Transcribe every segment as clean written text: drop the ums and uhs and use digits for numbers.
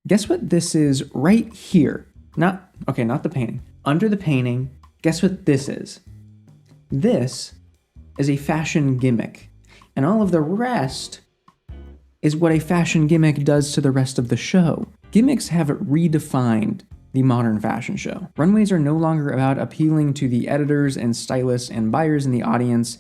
Guess what this is right here? Not the painting. Under the painting, guess what this is? This is a fashion gimmick. And all of the rest is what a fashion gimmick does to the rest of the show. Gimmicks have redefined the modern fashion show. Runways are no longer about appealing to the editors and stylists and buyers in the audience.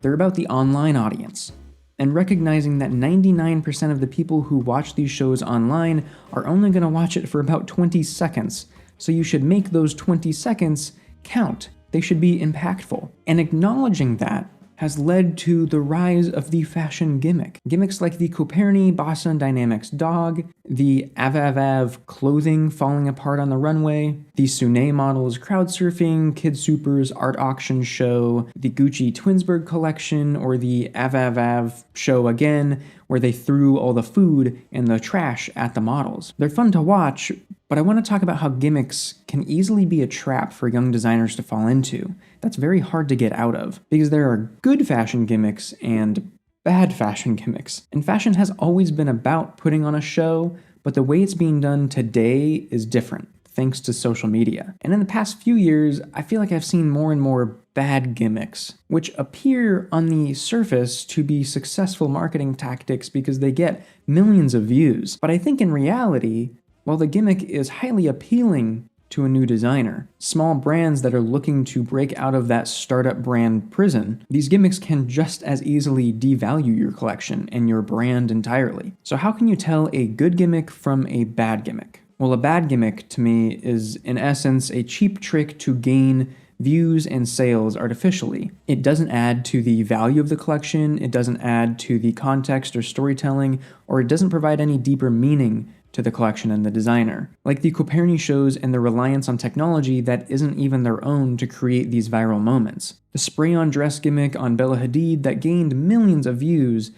They're about the online audience. And recognizing that 99% of the people who watch these shows online are only going to watch it for about 20 seconds. So you should make those 20 seconds count. They should be impactful. And acknowledging that has led to the rise of the fashion gimmick. Gimmicks like the Coperni Boston Dynamics dog, the AVAVAV clothing falling apart on the runway, the Sune models crowd surfing, Kid Super's art auction show, the Gucci Twinsburg collection, or the AVAVAV show again, where they threw all the food and the trash at the models. They're fun to watch, but I want to talk about how gimmicks can easily be a trap for young designers to fall into. That's very hard to get out of, because there are good fashion gimmicks and bad fashion gimmicks. And fashion has always been about putting on a show, but the way it's being done today is different, thanks to social media. And in the past few years, I feel like I've seen more and more bad gimmicks, which appear on the surface to be successful marketing tactics because they get millions of views. But I think in reality, while the gimmick is highly appealing to a new designer, small brands that are looking to break out of that startup brand prison, these gimmicks can just as easily devalue your collection and your brand entirely. So how can you tell a good gimmick from a bad gimmick? Well, a bad gimmick to me is in essence a cheap trick to gain views and sales artificially. It doesn't add to the value of the collection, it doesn't add to the context or storytelling, or it doesn't provide any deeper meaning to the collection and the designer. Like the Coperni shows and the reliance on technology that isn't even their own to create these viral moments. The spray-on dress gimmick on Bella Hadid that gained millions of views,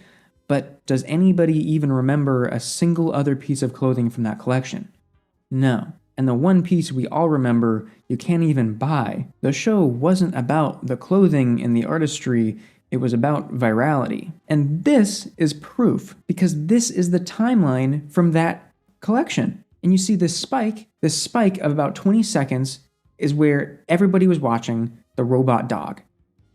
but does anybody even remember a single other piece of clothing from that collection? No. And the one piece we all remember you can't even buy. The show wasn't about the clothing and the artistry, it was about virality. And this is proof, because this is the timeline from that collection. And you see this spike of about 20 seconds is where everybody was watching the robot dog.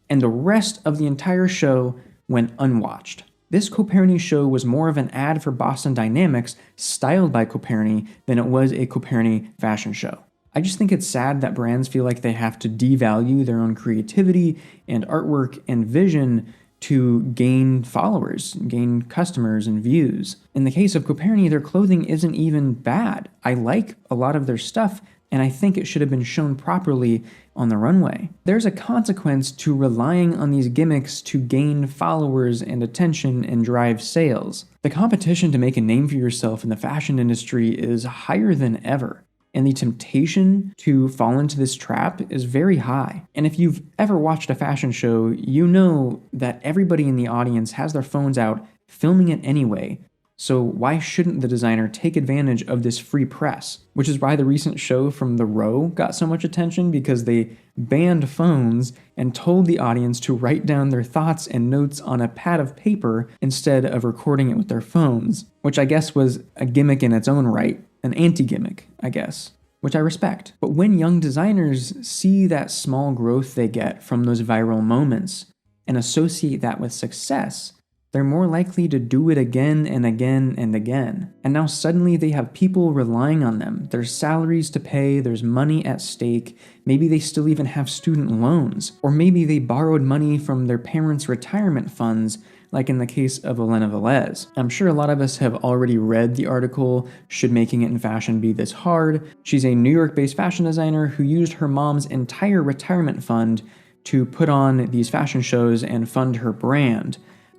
And the rest of the entire show went unwatched. This Coperni show was more of an ad for Boston Dynamics styled by Coperni than it was a Coperni fashion show. I just think it's sad that brands feel like they have to devalue their own creativity and artwork and vision to gain followers, gain customers and views. In the case of Coperni, their clothing isn't even bad. I like a lot of their stuff, and I think it should have been shown properly on the runway. There's a consequence to relying on these gimmicks to gain followers and attention and drive sales. The competition to make a name for yourself in the fashion industry is higher than ever. And the temptation to fall into this trap is very high. And if you've ever watched a fashion show, you know that everybody in the audience has their phones out filming it anyway. So why shouldn't the designer take advantage of this free press? Which is why the recent show from The Row got so much attention, because they banned phones and told the audience to write down their thoughts and notes on a pad of paper instead of recording it with their phones, which I guess was a gimmick in its own right. An anti-gimmick, I guess, which I respect. But when young designers see that small growth they get from those viral moments and associate that with success, they're more likely to do it again and again and again. And now suddenly they have people relying on them. There's salaries to pay, there's money at stake, maybe they still even have student loans, or maybe they borrowed money from their parents' retirement funds, like in the case of Elena Velez. I'm sure a lot of us have already read the article, Should Making It in Fashion Be This Hard? She's a New York-based fashion designer who used her mom's entire retirement fund to put on these fashion shows and fund her brand,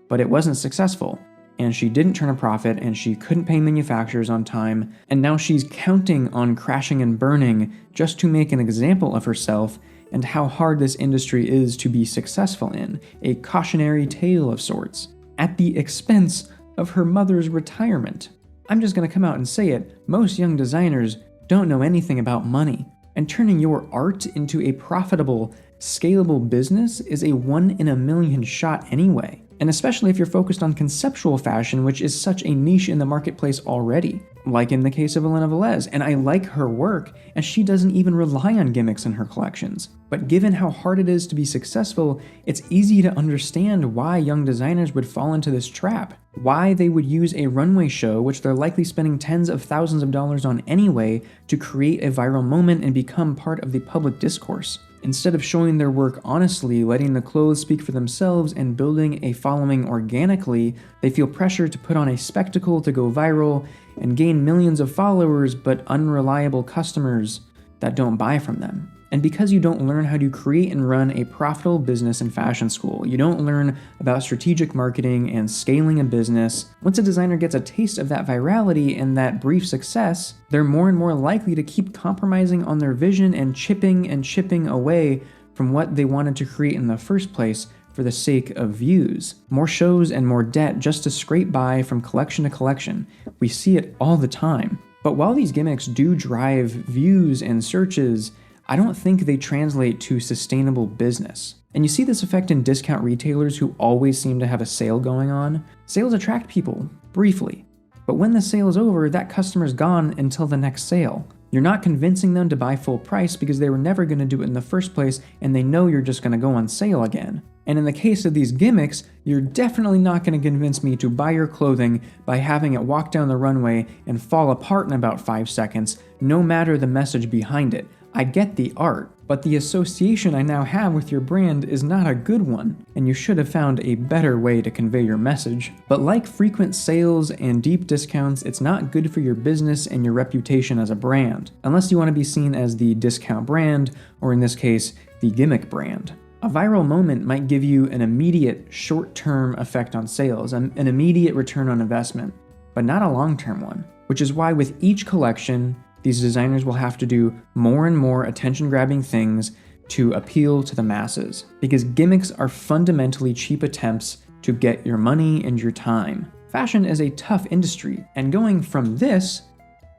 but it wasn't successful. And she didn't turn a profit, and she couldn't pay manufacturers on time, and now she's counting on crashing and burning just to make an example of herself and how hard this industry is to be successful in, a cautionary tale of sorts, at the expense of her mother's retirement. I'm just gonna come out and say it, most young designers don't know anything about money, and turning your art into a profitable, scalable business is a 1 in a million shot anyway. And especially if you're focused on conceptual fashion, which is such a niche in the marketplace already. like in the case of Elena Velez, and I like her work, and she doesn't even rely on gimmicks in her collections. But given how hard it is to be successful, it's easy to understand why young designers would fall into this trap. Why they would use a runway show, which they're likely spending tens of thousands of dollars on anyway, to create a viral moment and become part of the public discourse. Instead of showing their work honestly, letting the clothes speak for themselves, and building a following organically, they feel pressure to put on a spectacle to go viral and gain millions of followers but unreliable customers that don't buy from them. And because you don't learn how to create and run a profitable business in fashion school, you don't learn about strategic marketing and scaling a business, once a designer gets a taste of that virality and that brief success, they're more and more likely to keep compromising on their vision and chipping away from what they wanted to create in the first place for the sake of views. More shows and more debt just to scrape by from collection to collection. We see it all the time. But while these gimmicks do drive views and searches, I don't think they translate to sustainable business. And you see this effect in discount retailers who always seem to have a sale going on. Sales attract people, briefly. But when the sale is over, that customer's gone until the next sale. You're not convincing them to buy full price because they were never going to do it in the first place, and they know you're just going to go on sale again. And in the case of these gimmicks, you're definitely not going to convince me to buy your clothing by having it walk down the runway and fall apart in about 5 seconds, no matter the message behind it. I get the art, but the association I now have with your brand is not a good one, and you should have found a better way to convey your message. But like frequent sales and deep discounts, it's not good for your business and your reputation as a brand, unless you want to be seen as the discount brand, or in this case, the gimmick brand. A viral moment might give you an immediate short-term effect on sales, an immediate return on investment, but not a long-term one, which is why with each collection, these designers will have to do more and more attention-grabbing things to appeal to the masses, because gimmicks are fundamentally cheap attempts to get your money and your time. Fashion is a tough industry, and going from this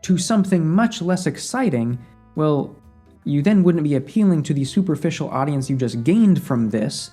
to something much less exciting, well, you then wouldn't be appealing to the superficial audience you just gained from this,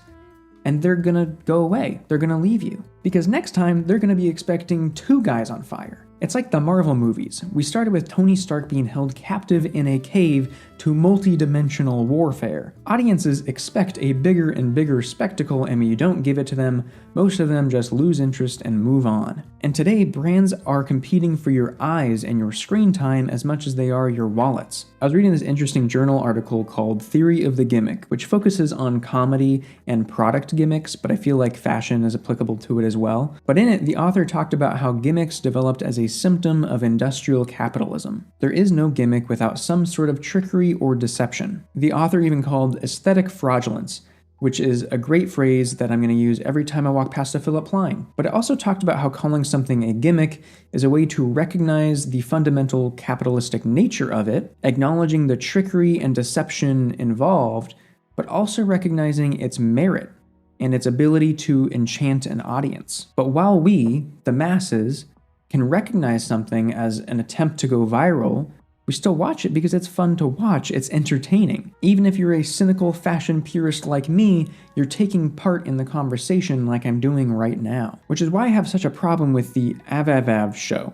and they're gonna go away. They're gonna leave you. Because next time, they're gonna be expecting 2 guys on fire. It's like the Marvel movies. We started with Tony Stark being held captive in a cave to multi-dimensional warfare. Audiences expect a bigger and bigger spectacle, and when you don't give it to them, most of them just lose interest and move on. And today, brands are competing for your eyes and your screen time as much as they are your wallets. I was reading this interesting journal article called Theory of the Gimmick, which focuses on comedy and product gimmicks, but I feel like fashion is applicable to it as well. But in it, the author talked about how gimmicks developed as a symptom of industrial capitalism. There is no gimmick without some sort of trickery or deception. The author even called aesthetic fraudulence, which is a great phrase that I'm going to use every time I walk past a Philip Plein. But it also talked about how calling something a gimmick is a way to recognize the fundamental capitalistic nature of it, acknowledging the trickery and deception involved, but also recognizing its merit and its ability to enchant an audience. But while we, the masses, can recognize something as an attempt to go viral, we still watch it because it's fun to watch, it's entertaining. Even if you're a cynical fashion purist like me, you're taking part in the conversation like I'm doing right now. Which is why I have such a problem with the AVAVAV show.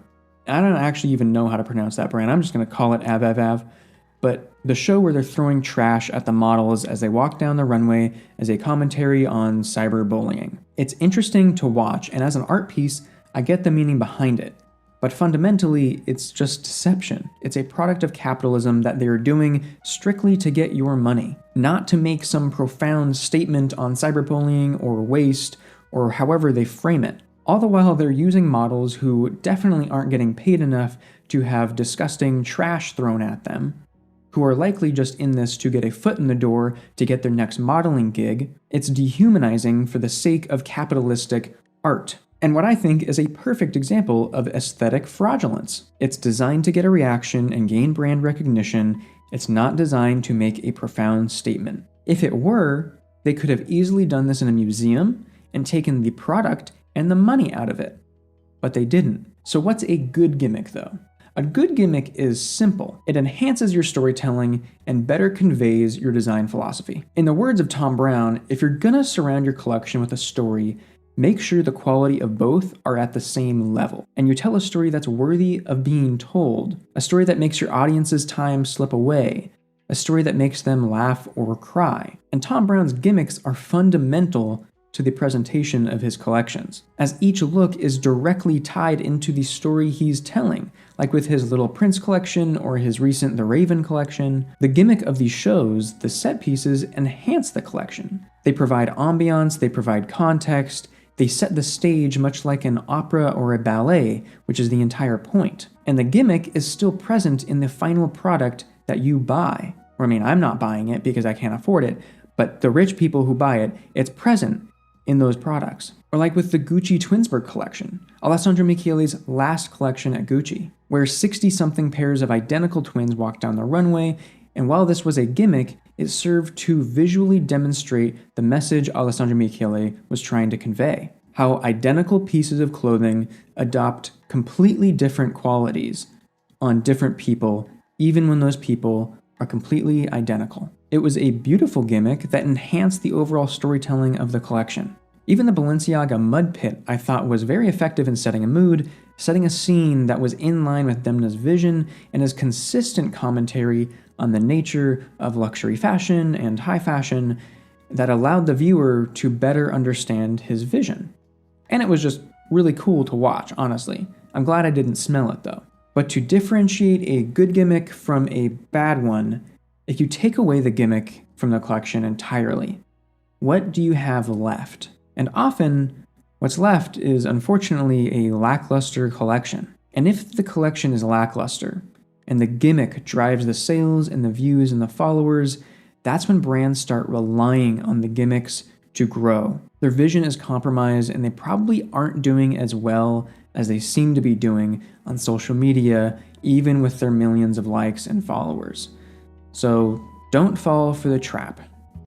I don't actually even know how to pronounce that brand, I'm just gonna call it AVAVAV. But the show where they're throwing trash at the models as they walk down the runway as a commentary on cyberbullying. It's interesting to watch, and as an art piece, I get the meaning behind it. But fundamentally, it's just deception. It's a product of capitalism that they are doing strictly to get your money, not to make some profound statement on cyberbullying or waste, or however they frame it. All the while they're using models who definitely aren't getting paid enough to have disgusting trash thrown at them, who are likely just in this to get a foot in the door to get their next modeling gig. It's dehumanizing for the sake of capitalistic art. And what I think is a perfect example of aesthetic fraudulence. It's designed to get a reaction and gain brand recognition. It's not designed to make a profound statement. If it were, they could have easily done this in a museum and taken the product and the money out of it. But they didn't. So what's a good gimmick though? A good gimmick is simple. It enhances your storytelling and better conveys your design philosophy. In the words of Tom Brown, if you're gonna surround your collection with a story, Make sure the quality of both are at the same level, and you tell a story that's worthy of being told, a story that makes your audience's time slip away, a story that makes them laugh or cry. And Thom Browne's gimmicks are fundamental to the presentation of his collections, as each look is directly tied into the story he's telling, like with his Little Prince collection or his recent The Raven collection. The gimmick of these shows, the set pieces, enhance the collection. They provide ambiance, they provide context, they set the stage much like an opera or a ballet, which is the entire point. And the gimmick is still present in the final product that you buy. Or I mean, I'm not buying it because I can't afford it, but the rich people who buy it, it's present in those products. Or like with the Gucci Twinsburg collection, Alessandro Michele's last collection at Gucci, where 60-something pairs of identical twins walk down the runway, and while this was a gimmick, it served to visually demonstrate the message Alessandro Michele was trying to convey. How identical pieces of clothing adopt completely different qualities on different people, even when those people are completely identical. It was a beautiful gimmick that enhanced the overall storytelling of the collection. Even the Balenciaga mud pit I thought was very effective in setting a mood, setting a scene that was in line with Demna's vision and his consistent commentary on the nature of luxury fashion and high fashion that allowed the viewer to better understand his vision. And it was just really cool to watch, honestly. I'm glad I didn't smell it though. But to differentiate a good gimmick from a bad one, if you take away the gimmick from the collection entirely, what do you have left? And often, what's left is unfortunately a lackluster collection. And if the collection is lackluster, and the gimmick drives the sales and the views and the followers, that's when brands start relying on the gimmicks to grow. Their vision is compromised and they probably aren't doing as well as they seem to be doing on social media, even with their millions of likes and followers. So don't fall for the trap.